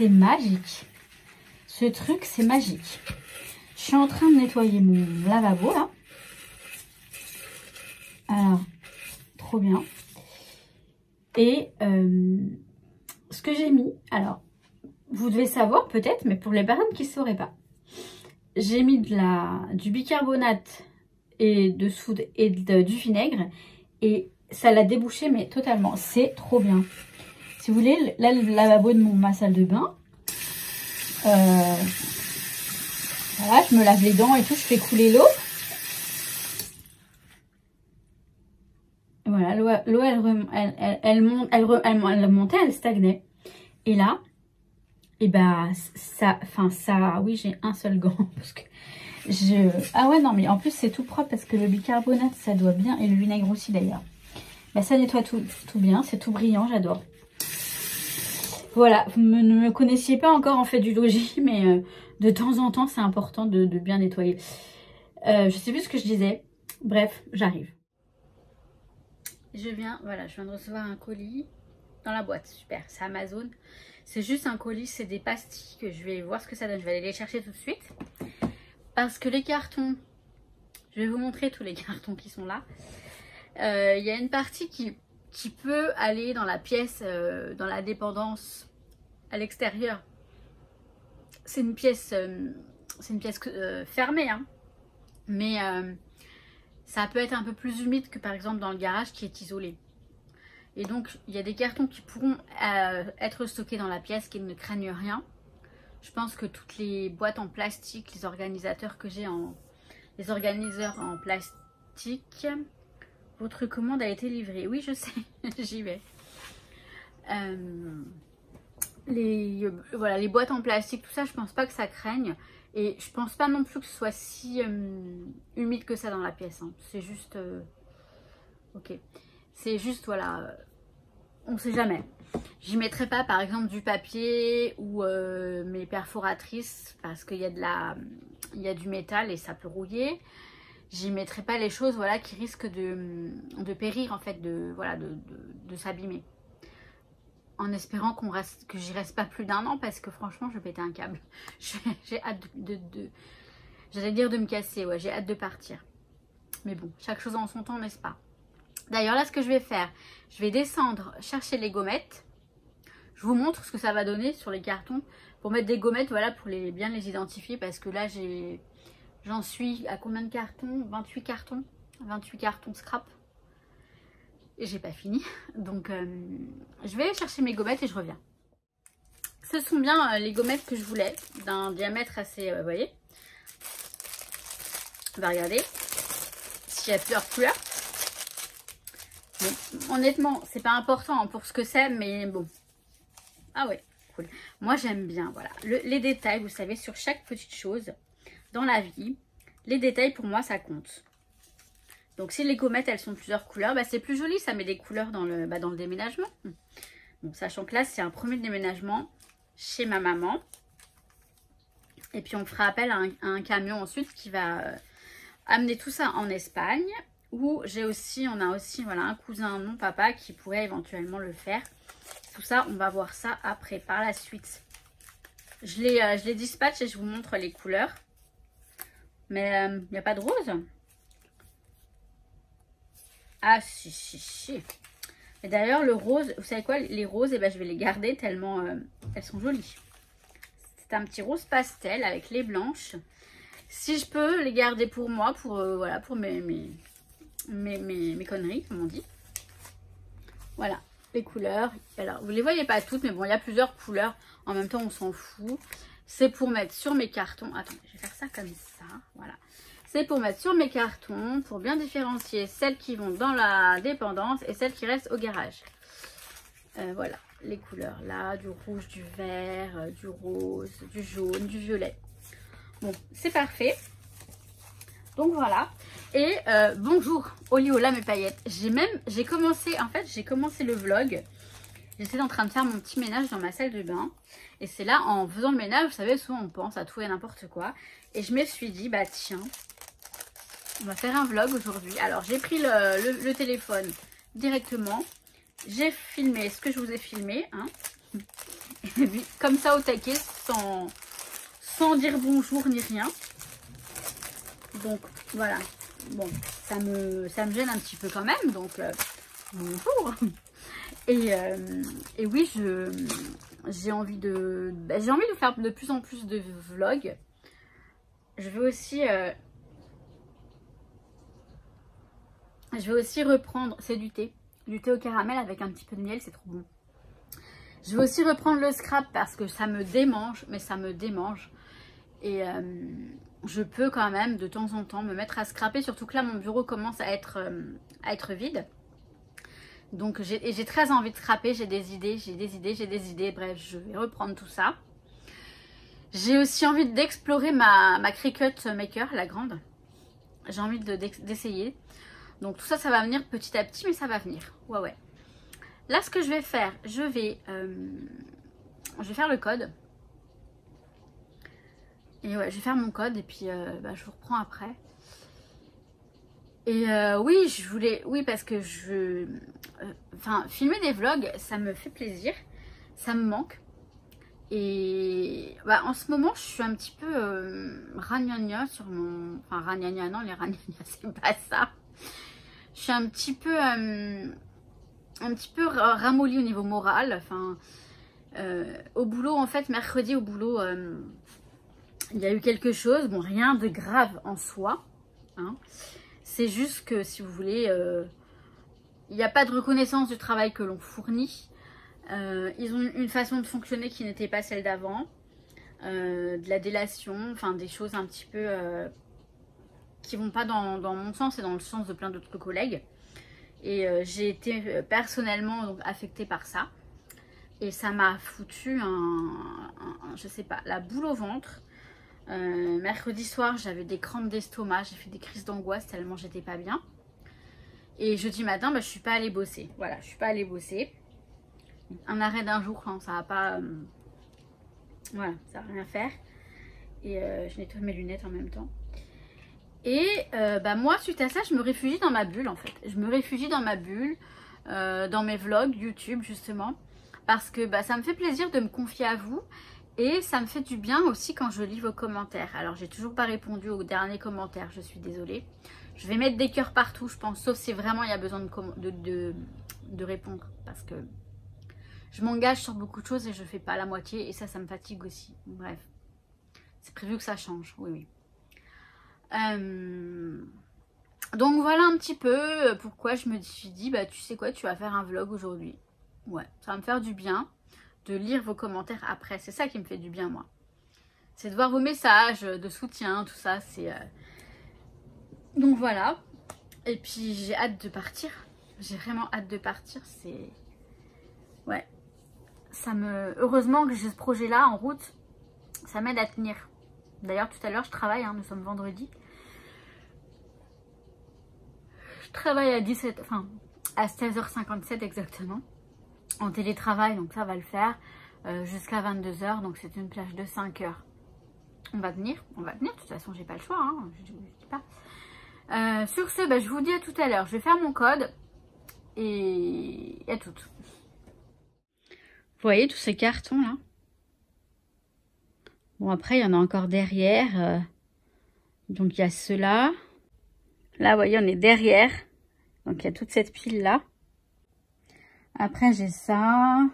c'est magique. Ce truc, c'est magique. Je suis en train de nettoyer mon lavabo, là. Alors, trop bien. Et ce que j'ai mis, alors, vous devez savoir peut-être, mais pour les personnes qui ne sauraient pas, j'ai mis du bicarbonate et de soude et du vinaigre. Et ça l'a débouché, mais totalement. C'est trop bien. Si vous voulez, là, le lavabo de ma salle de bain. Voilà, je me lave les dents et tout, je fais couler l'eau. Voilà, l'eau, elle montait, elle stagnait. Et là, et bah, oui, j'ai un seul gant. Parce que ah ouais, non, mais en plus, c'est tout propre parce que le bicarbonate, ça doit bien, et le vinaigre aussi d'ailleurs. Bah, ça nettoie tout bien, c'est tout brillant, j'adore. Voilà, vous ne me connaissiez pas encore en fait du logis, mais de temps en temps, c'est important de bien nettoyer. Je sais plus ce que je disais. Bref, j'arrive. Je viens de recevoir un colis dans la boîte. Super, c'est Amazon. C'est juste un colis, c'est des pastilles que je vais voir ce que ça donne. Je vais aller les chercher tout de suite. Parce que les cartons, je vais vous montrer tous les cartons qui sont là. Il y a une partie qui peut aller dans la pièce, dans la dépendance à l'extérieur. C'est une pièce fermée, hein. Mais ça peut être un peu plus humide que par exemple dans le garage qui est isolé. Et donc il y a des cartons qui pourront être stockés dans la pièce, qui ne craignent rien. Je pense que toutes les boîtes en plastique, les organisateurs que j'ai les organiseurs en plastique. Votre commande a été livrée. Oui, je sais, j'y vais. Voilà, les boîtes en plastique, tout ça, je pense pas que ça craigne. Et je pense pas non plus que ce soit si humide que ça dans la pièce. Hein. C'est juste... ok. C'est juste, voilà... on sait jamais. J'y mettrai pas, par exemple, du papier ou mes perforatrices parce qu'il y a du métal et ça peut rouiller. J'y mettrai pas les choses, voilà, qui risquent de périr, en fait, de s'abîmer. En espérant que j'y reste pas plus d'1 an parce que franchement, je vais péter un câble. J'ai hâte j'allais dire de me casser, ouais, j'ai hâte de partir. Mais bon, chaque chose en son temps, n'est-ce pas? D'ailleurs, là, ce que je vais faire, je vais descendre chercher les gommettes. Je vous montre ce que ça va donner sur les cartons pour mettre des gommettes, voilà, pour bien les identifier parce que là, j'en suis à combien de cartons? 28 cartons. 28 cartons scrap. Et j'ai pas fini. Donc, je vais aller chercher mes gommettes et je reviens. Ce sont bien les gommettes que je voulais. D'un diamètre assez, vous voyez. On va regarder s'il y a plusieurs couleurs. Bon, honnêtement, c'est pas important pour ce que c'est, mais bon. Ah ouais, cool. Moi, j'aime bien, voilà. Les détails, vous savez, sur chaque petite chose dans la vie, les détails, pour moi, ça compte. Donc, si les gommettes, elles sont plusieurs couleurs, bah, c'est plus joli. Ça met des couleurs dans le déménagement. Bon, sachant que là, c'est un premier déménagement chez ma maman. Et puis, on fera appel à un camion ensuite qui va amener tout ça en Espagne. Où on a aussi voilà, un cousin, mon papa, qui pourrait éventuellement le faire. Tout ça, on va voir ça après, par la suite. Je les dispatche et je vous montre les couleurs. Mais il n'y a pas de rose. Ah, si. Et d'ailleurs, le rose, vous savez quoi, les roses, eh ben, je vais les garder tellement elles sont jolies. C'est un petit rose pastel avec les blanches. Si je peux les garder pour moi, voilà, pour mes conneries, comme on dit. Voilà, les couleurs. Alors, vous les voyez pas toutes, mais bon, il y a plusieurs couleurs. En même temps, on s'en fout. C'est pour mettre sur mes cartons. Attends, je vais faire ça comme ça. Voilà. C'est pour mettre sur mes cartons, pour bien différencier celles qui vont dans la dépendance et celles qui restent au garage. Voilà, les couleurs là, du rouge, du vert, du rose, du jaune, du violet. Bon, c'est parfait. Donc voilà. Et bonjour, Oliola mes paillettes. J'ai commencé le vlog. J'étais en train de faire mon petit ménage dans ma salle de bain. Et c'est là, en faisant le ménage, vous savez, souvent on pense à tout et n'importe quoi. Et je me suis dit, bah tiens, on va faire un vlog aujourd'hui. Alors j'ai pris le téléphone directement. J'ai filmé ce que je vous ai filmé. Hein. Et puis, comme ça au taquet, sans dire bonjour ni rien. Donc voilà. Bon, ça me gêne un petit peu quand même. Donc bonjour. Et oui, j'ai envie de faire de plus en plus de vlogs. Je vais aussi reprendre, c'est du thé au caramel avec un petit peu de miel, c'est trop bon. Je vais aussi reprendre le scrap parce que ça me démange, mais ça me démange. Et je peux quand même de temps en temps me mettre à scraper, surtout que là mon bureau commence à être vide. Donc j'ai très envie de scraper, j'ai des idées, bref, je vais reprendre tout ça. J'ai aussi envie d'explorer ma Cricut Maker, la grande. J'ai envie d'essayer. Donc tout ça, ça va venir petit à petit, mais ça va venir. Ouais. Là, ce que je vais faire, je vais faire le code. Et ouais, je vais faire mon code et puis je vous reprends après. Et oui, parce que filmer des vlogs, ça me fait plaisir, ça me manque. Et en ce moment, je suis un petit peu ragnagna sur mon... Enfin, ragnagna, non, les ragnagna, c'est pas ça. Je suis un petit peu ramollie au niveau moral. Enfin, au boulot, en fait, mercredi au boulot, il y a eu quelque chose. Bon, rien de grave en soi. Hein. C'est juste que, si vous voulez, il n'y a pas de reconnaissance du travail que l'on fournit. Ils ont une façon de fonctionner qui n'était pas celle d'avant. De la délation, enfin des choses un petit peu qui vont pas dans mon sens et dans le sens de plein d'autres collègues. Et j'ai été personnellement donc, affectée par ça. Et ça m'a foutu je sais pas, la boule au ventre. Mercredi soir, j'avais des crampes d'estomac, j'ai fait des crises d'angoisse tellement j'étais pas bien. Et jeudi matin, je suis pas allée bosser. Voilà, je suis pas allée bosser. Un arrêt d'un jour, hein, ça va pas... voilà, ça va rien faire. Et je nettoie mes lunettes en même temps. Et moi, suite à ça, je me réfugie dans ma bulle en fait. Je me réfugie dans ma bulle, dans mes vlogs YouTube justement. Parce que ça me fait plaisir de me confier à vous. Et ça me fait du bien aussi quand je lis vos commentaires. Alors, j'ai toujours pas répondu aux derniers commentaires, je suis désolée. Je vais mettre des cœurs partout, je pense. Sauf si vraiment il y a besoin de répondre. Parce que je m'engage sur beaucoup de choses et je fais pas la moitié. Et ça me fatigue aussi. Bref. C'est prévu que ça change, oui. Donc voilà un petit peu pourquoi je me suis dit, tu sais quoi, tu vas faire un vlog aujourd'hui. Ouais, ça va me faire du bien de lire vos commentaires après. C'est ça qui me fait du bien, moi. C'est de voir vos messages de soutien, tout ça. Donc voilà. Et puis j'ai hâte de partir. J'ai vraiment hâte de partir. C'est... Ouais. Heureusement que j'ai ce projet-là en route. Ça m'aide à tenir. D'ailleurs, tout à l'heure, je travaille. Hein, nous sommes vendredi. Je travaille à 16h57 exactement. En télétravail, donc ça va le faire. Jusqu'à 22h. Donc c'est une plage de 5 heures. On va tenir. De toute façon, j'ai pas le choix. Hein, je dis pas. Sur ce, je vous dis à tout à l'heure. Je vais faire mon code. Et à toutes. Vous voyez tous ces cartons là? Bon, après, il y en a encore derrière. Donc, il y a ceux-là. Là, vous voyez, on est derrière. Donc, il y a toute cette pile-là. Après, j'ai ça.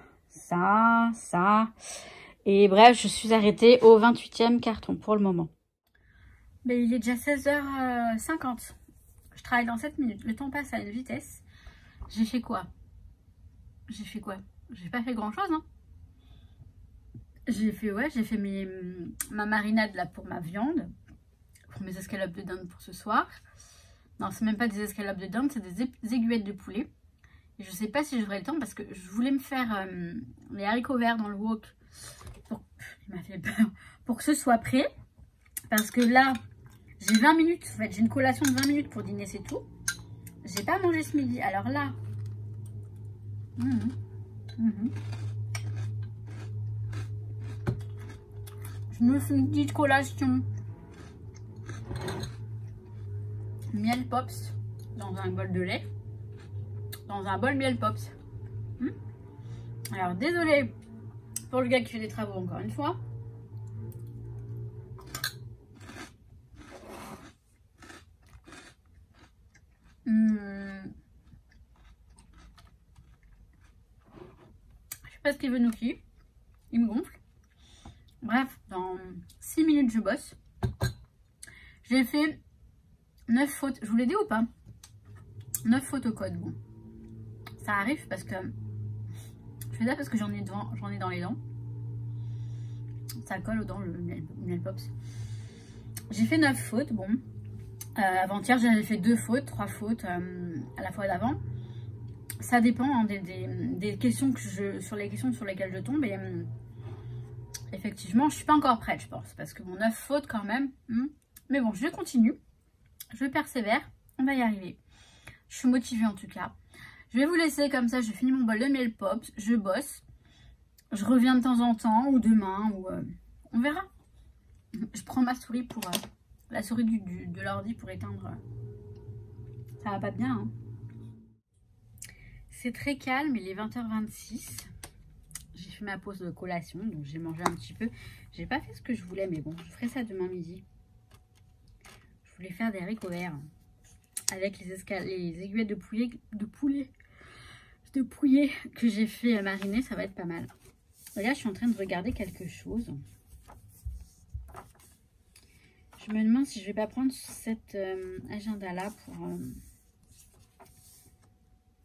Et bref, je suis arrêtée au 28e carton pour le moment. Mais il est déjà 16h50. Je travaille dans 7 minutes. Le temps passe à une vitesse. J'ai fait quoi? J'ai pas fait grand-chose, hein. J'ai fait ma marinade là pour ma viande, pour mes escalopes de dinde pour ce soir. Non, c'est même pas des escalopes de dinde, c'est des aiguillettes de poulet. Et je sais pas si j'aurai le temps parce que je voulais me faire les haricots verts dans le wok. Il m'a fait peur. Pour que ce soit prêt. Parce que là, j'ai 20 minutes. En fait, j'ai une collation de 20 minutes pour dîner, c'est tout. J'ai pas mangé ce midi. Alors là... Je me fais une petite collation. Miel pops dans un bol de lait. Dans un bol miel pops. Alors désolée Pour le gars qui fait des travaux, encore une fois. Je sais pas ce qu'il veut nous qui. Il me gonfle. Bref, dans 6 minutes, je bosse. J'ai fait 9 fautes. Je vous l'ai dit ou pas? 9 fautes au code. Bon, ça arrive parce que je fais ça parce que j'en ai dans les dents. Ça colle aux dents, le miel pops. J'ai fait 9 fautes. Bon, avant-hier, j'avais fait 2 fautes, 3 fautes à la fois d'avant. Ça dépend hein, des questions sur les questions sur lesquelles je tombe. Et effectivement, je suis pas encore prête, je pense. Parce que bon, 9 fautes quand même. Mais bon, je continue. Je persévère. On va y arriver. Je suis motivée en tout cas. Je vais vous laisser comme ça. Je finis mon bol de miel pops. Je bosse. Je reviens de temps en temps. Ou demain. Ou on verra. Je prends ma souris pour... la souris de l'ordi pour éteindre. Ça va pas bien. Hein. C'est très calme. Il est 20h26. J'ai fait ma pause de collation. Donc j'ai mangé un petit peu. J'ai pas fait ce que je voulais. Mais bon, je ferai ça demain midi. Je voulais faire des haricots verts avec les aiguillettes de poulet que j'ai fait mariner. Ça va être pas mal. Là, je suis en train de regarder quelque chose. Je me demande si je vais pas prendre cet agenda là pour...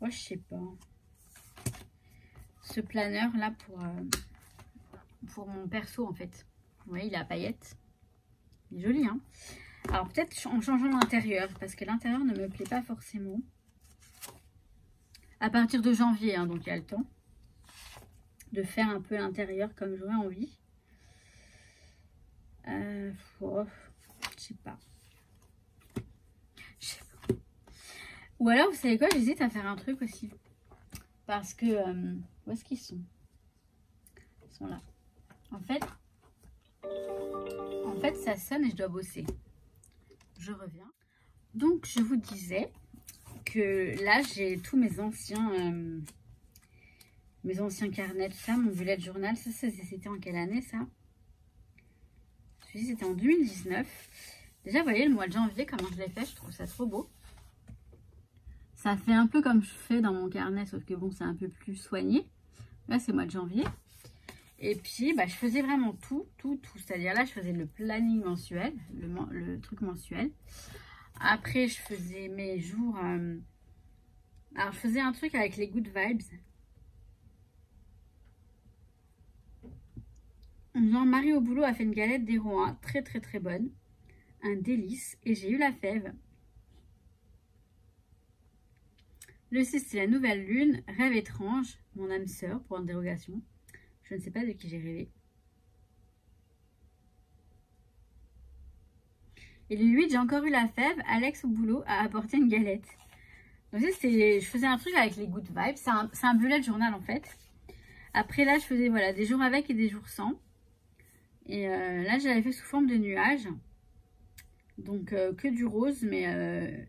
je sais pas. Ce planeur là pour mon perso en fait. Vous voyez, il est à paillettes. Il est joli, hein. Alors peut-être en changeant l'intérieur, parce que l'intérieur ne me plaît pas forcément. À partir de janvier, hein, donc il y a le temps de faire un peu l'intérieur comme j'aurais envie. Je sais pas. Ou alors, vous savez quoi, j'hésite à faire un truc aussi. Parce que... où est-ce qu'ils sont? Ils sont là. En fait, ça sonne et je dois bosser. Je reviens. Donc, je vous disais que là, j'ai tous mes anciens carnets, tout ça, mon bullet journal. Ça, c'était en quelle année, ça? C'était en 2019. Déjà, vous voyez, le mois de janvier, comment je l'ai fait, je trouve ça trop beau. Ça fait un peu comme je fais dans mon carnet, sauf que bon, c'est un peu plus soigné. Là, c'est le mois de janvier. Et puis, je faisais vraiment tout. C'est-à-dire là, je faisais le planning mensuel, le truc mensuel. Après, je faisais mes jours... alors, je faisais un truc avec les good vibes. Genre, Marie au boulot a fait une galette d'héroïne très bonne. Un délice. Et j'ai eu la fève. Le 6, c'est la nouvelle lune. Rêve étrange. Mon âme sœur pour une dérogation. Je ne sais pas de qui j'ai rêvé. Et le 8, j'ai encore eu la fève. Alex au boulot a apporté une galette. Donc, je faisais un truc avec les good vibes. C'est un bullet journal en fait. Après là, je faisais voilà, des jours avec et des jours sans. Et là, j'avais fait sous forme de nuages. Donc, que du rose, mais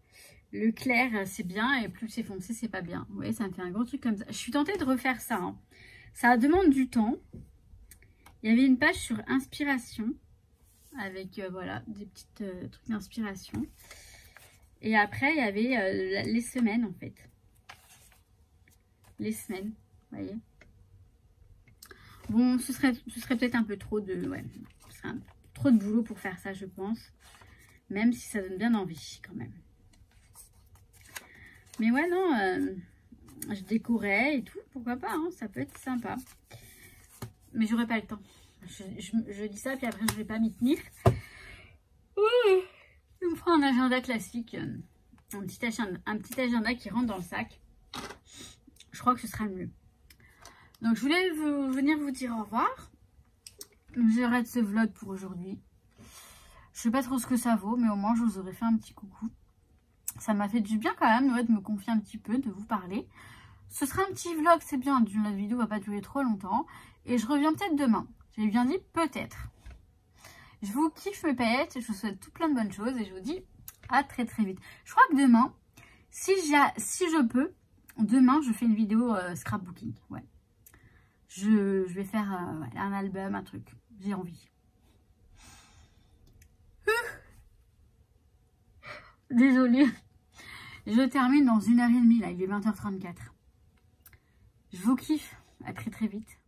le clair, c'est bien. Et plus c'est foncé, c'est pas bien. Vous voyez, ça me fait un gros truc comme ça. Je suis tentée de refaire ça. Hein. Ça demande du temps. Il y avait une page sur inspiration. Avec, voilà, des petits trucs d'inspiration. Et après, il y avait les semaines, en fait. Les semaines, vous voyez. Bon, ce serait peut-être un peu trop de... Ouais, ce serait trop de boulot pour faire ça, je pense. Même si ça donne bien envie, quand même. Mais ouais, non, je décorais et tout. Pourquoi pas, hein, ça peut être sympa. Mais j'aurais pas le temps. Je dis ça, puis après, je vais pas m'y tenir. Je me ferai un agenda classique. Un petit agenda qui rentre dans le sac. Je crois que ce sera le mieux. Donc, je voulais venir vous dire au revoir. J'arrête ce vlog pour aujourd'hui. Je sais pas trop ce que ça vaut, mais au moins, je vous aurais fait un petit coucou. Ça m'a fait du bien quand même, ouais, de me confier un petit peu, de vous parler. Ce sera un petit vlog, c'est bien. La vidéo va pas durer trop longtemps. Et je reviens peut-être demain. J'ai bien dit peut-être. Je vous kiffe mes paillettes. Je vous souhaite tout plein de bonnes choses. Et je vous dis à très vite. Je crois que demain, si je peux, demain, je fais une vidéo scrapbooking. Ouais. je vais faire un album, un truc. J'ai envie. Désolée. Je termine dans 1h30, là, il est 20h34. Je vous kiffe. À très très vite.